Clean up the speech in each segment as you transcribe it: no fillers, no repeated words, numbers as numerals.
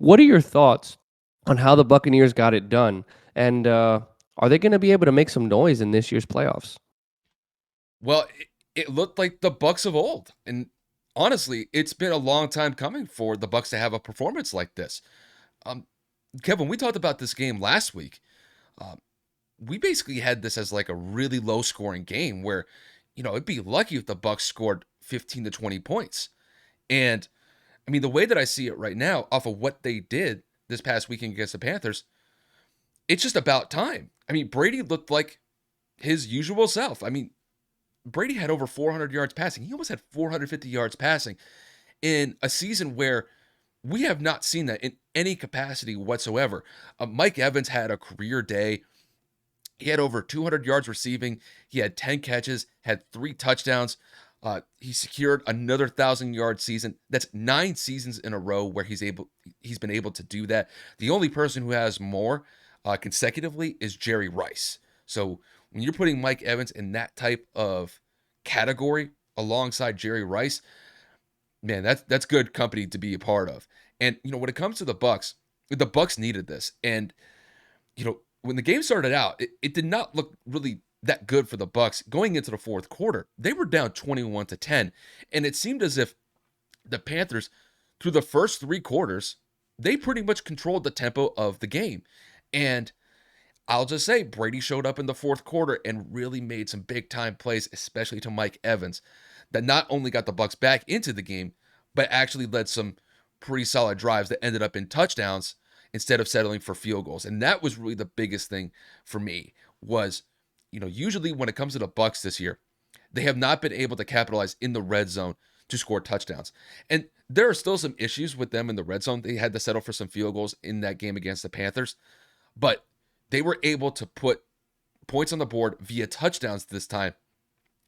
What are your thoughts on how the Buccaneers got it done? And are they going to be able to make some noise in this year's playoffs? Well, it looked like the Bucs of old, and honestly, it's been a long time coming for the Bucs to have a performance like this. Um, Kevin, we talked about this game last week. Um, we basically had this as like a really low scoring game where, it'd be lucky if the Bucs scored 15 to 20 points. And I mean, the way that I see it right now, off of what they did this past weekend against the Panthers, it's just about time. I mean, Brady looked like his usual self. I mean, Brady had over 400 yards passing. He almost had 450 yards passing in a season where we have not seen that in any capacity whatsoever. Mike Evans had a career day. He had over 200 yards receiving. He had 10 catches, had 3 touchdowns. He secured another 1,000-yard season. That's 9 seasons in a row where he's been able to do that. The only person who has more consecutively is Jerry Rice. So when you're putting Mike Evans in that type of category alongside Jerry Rice, man, that's good company to be a part of. And when it comes to the Bucs needed this. And when the game started out, it did not look really that good for the Bucs going into the fourth quarter. They were down 21-10, and it seemed as if the Panthers, through the first 3 quarters, they pretty much controlled the tempo of the game. And I'll just say Brady showed up in the fourth quarter and really made some big time plays, especially to Mike Evans, that not only got the Bucs back into the game, but actually led some pretty solid drives that ended up in touchdowns instead of settling for field goals. And that was really the biggest thing for me was, usually when it comes to the Bucs this year, they have not been able to capitalize in the red zone to score touchdowns. And there are still some issues with them in the red zone. They had to settle for some field goals in that game against the Panthers, but they were able to put points on the board via touchdowns this time.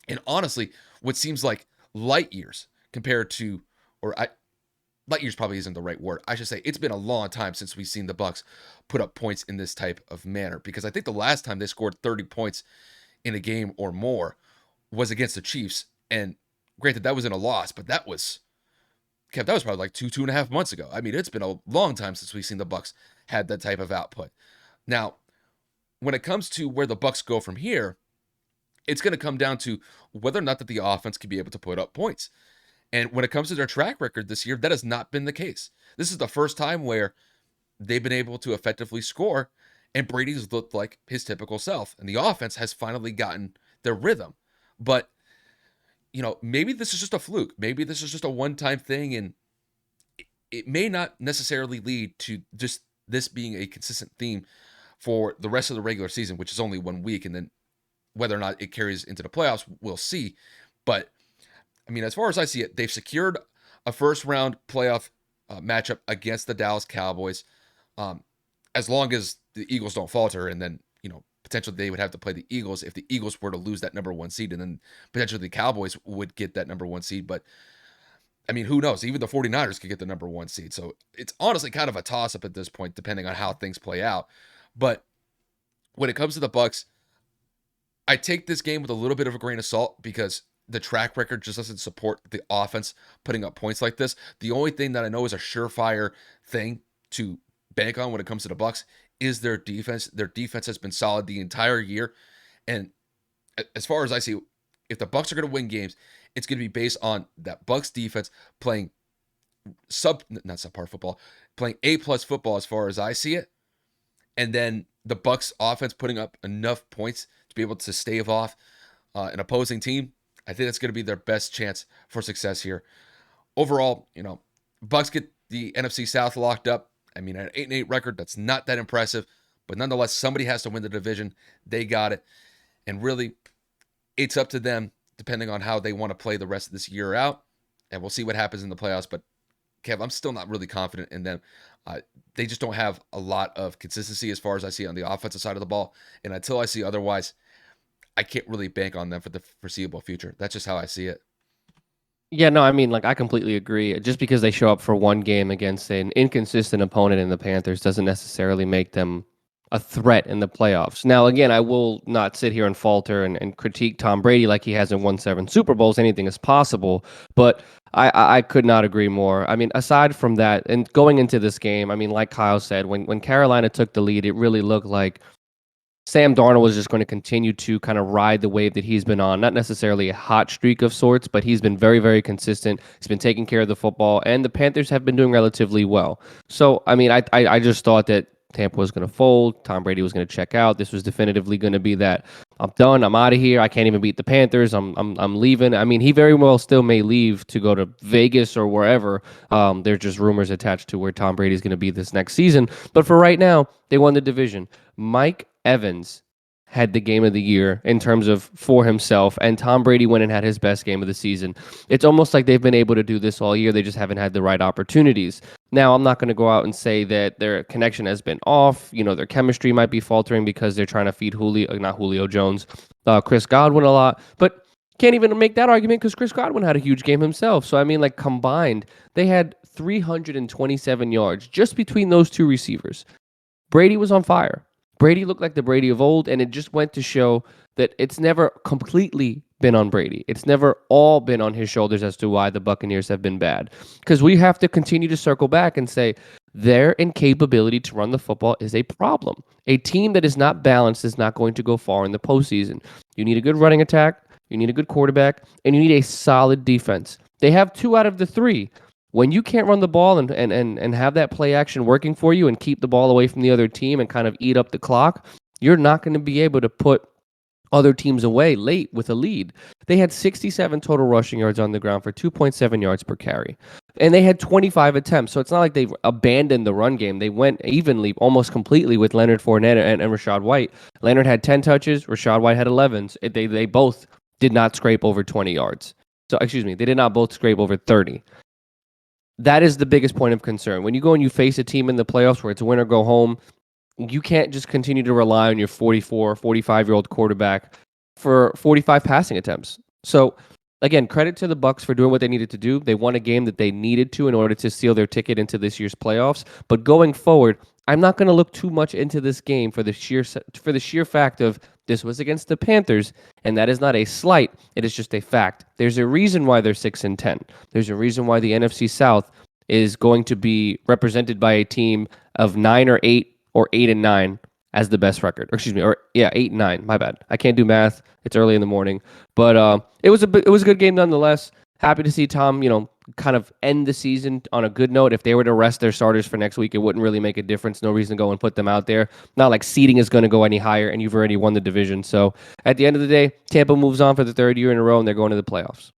And honestly, what seems like light years compared to, or light years probably isn't the right word. I should say it's been a long time since we've seen the Bucs put up points in this type of manner, because I think the last time they scored 30 points in a game or more was against the Chiefs. And granted, that was in a loss, but that was probably like 2.5 months ago. I mean, it's been a long time since we've seen the Bucs had that type of output. Now, when it comes to where the Bucs go from here, it's going to come down to whether or not that the offense can be able to put up points. And when it comes to their track record this year, that has not been the case. This is the first time where they've been able to effectively score, and Brady's looked like his typical self, and the offense has finally gotten their rhythm. But maybe this is just a fluke. Maybe this is just a one-time thing, and it may not necessarily lead to just this being a consistent theme for the rest of the regular season, which is only 1 week, and then whether or not it carries into the playoffs, we'll see. But I mean, as far as I see it, they've secured a first round playoff matchup against the Dallas Cowboys. Um, as long as the Eagles don't falter, and then potentially they would have to play the Eagles if the Eagles were to lose that number one seed, and then potentially the Cowboys would get that number one seed. But I mean, who knows? Even the 49ers could get the number one seed. So it's honestly kind of a toss up at this point, depending on how things play out. But when it comes to the Bucs, I take this game with a little bit of a grain of salt because the track record just doesn't support the offense putting up points like this. The only thing that I know is a surefire thing to bank on when it comes to the Bucs is their defense. Their defense has been solid the entire year, and as far as I see, if the Bucs are going to win games, it's going to be based on that Bucs defense playing not subpar football, playing A+ football as far as I see it, and then the Bucs offense putting up enough points to be able to stave off an opposing team. I think that's going to be their best chance for success here. Overall, Bucs get the NFC South locked up. I mean, an 8-8 record, that's not that impressive, but nonetheless, somebody has to win the division. They got it, and really, it's up to them depending on how they want to play the rest of this year out, and we'll see what happens in the playoffs. But Kev, I'm still not really confident in them. They just don't have a lot of consistency as far as I see on the offensive side of the ball. And until I see otherwise, I can't really bank on them for the foreseeable future. That's just how I see it. Yeah, no, I mean, like, I completely agree. Just because they show up for one game against an inconsistent opponent in the Panthers doesn't necessarily make them a threat in the playoffs. Now, again, I will not sit here and falter and critique Tom Brady like he hasn't won 7 Super Bowls. Anything is possible. But I could not agree more. I mean, aside from that, and going into this game, I mean, like Kyle said, when Carolina took the lead, it really looked like Sam Darnold was just going to continue to kind of ride the wave that he's been on. Not necessarily a hot streak of sorts, but he's been very, very consistent. He's been taking care of the football, and the Panthers have been doing relatively well. So, I mean, I just thought that Tampa was going to fold. Tom Brady was going to check out. This was definitively going to be that I'm done. I'm out of here. I can't even beat the Panthers. I'm leaving. I mean, he very well still may leave to go to Vegas or wherever. There's just rumors attached to where Tom Brady's going to be this next season. But for right now, they won the division. Mike Evans had the game of the year in terms of for himself, and Tom Brady went and had his best game of the season. It's almost like they've been able to do this all year. They just haven't had the right opportunities. Now, I'm not going to go out and say that their connection has been off. You know, their chemistry might be faltering because they're trying to feed not Julio Jones, Chris Godwin a lot, but can't even make that argument because Chris Godwin had a huge game himself. So, I mean, like combined, they had 327 yards just between those two receivers. Brady was on fire. Brady looked like the Brady of old, and it just went to show that it's never completely been on Brady. It's never all been on his shoulders as to why the Buccaneers have been bad. Because we have to continue to circle back and say their incapability to run the football is a problem. A team that is not balanced is not going to go far in the postseason. You need a good running attack, you need a good quarterback, and you need a solid defense. They have 2 out of the 3. When you can't run the ball and have that play action working for you and keep the ball away from the other team and kind of eat up the clock, you're not going to be able to put other teams away late with a lead. They had 67 total rushing yards on the ground for 2.7 yards per carry. And they had 25 attempts. So it's not like they abandoned the run game. They went evenly, almost completely with Leonard Fournette and Rachaad White. Leonard had 10 touches. Rachaad White had 11. They both did not scrape over 20 yards. So, excuse me, they did not both scrape over 30. That is the biggest point of concern. When you go and you face a team in the playoffs where it's win or go home, you can't just continue to rely on your 44, 45-year-old quarterback for 45 passing attempts. So, again, credit to the Bucs for doing what they needed to do. They won a game that they needed to in order to seal their ticket into this year's playoffs. But going forward, I'm not going to look too much into this game for the sheer fact of this was against the Panthers, and that is not a slight. It is just a fact. There's a reason why they're 6-10. There's a reason why the NFC South is going to be represented by a team of 9 or 8 or 8-9 as the best record. Or excuse me, 8-9. My bad. I can't do math. It's early in the morning, but it was a good game nonetheless. Happy to see Tom, kind of end the season on a good note. If they were to rest their starters for next week, it wouldn't really make a difference. No reason to go and put them out there. Not like seeding is going to go any higher, and you've already won the division. So at the end of the day, Tampa moves on for the 3rd year in a row, and they're going to the playoffs.